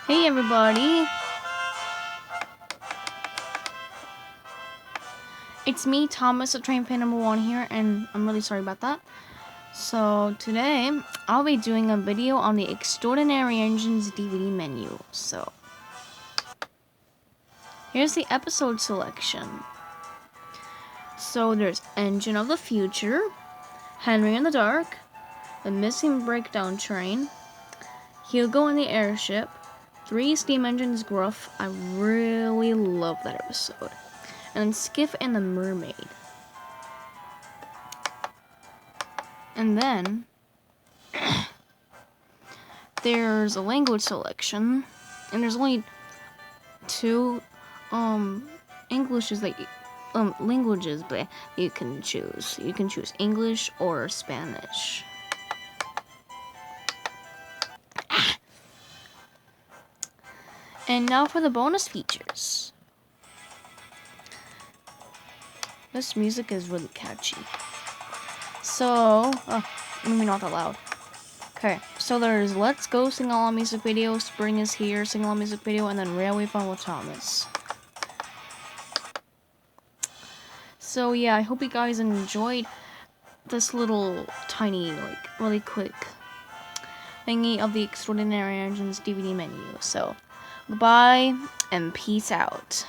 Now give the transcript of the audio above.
Hey everybody, it's me, Thomas, the Train Fan number 1 here, and I'm really sorry about that. So today, I'll be doing a video on the Extraordinary Engines DVD menu. So, here's the episode selection. So there's Engine of the Future, Henry in the Dark, The Missing Breakdown Train, Hugo in the Airship, Three Steam Engines Gruff. I really love that episode. And Skiff and the Mermaid. And then there's a language selection, and there's only two languages that you can choose. You can choose English or Spanish. And now for the bonus features. This music is really catchy. So, maybe not that loud. Okay, so there's Let's Go Sing-Along music video, Spring is Here sing-along music video, and then Railway Fun with Thomas. So yeah, I hope you guys enjoyed this little tiny, really quick thingy of the Extraordinary Engines DVD menu. So, goodbye and peace out.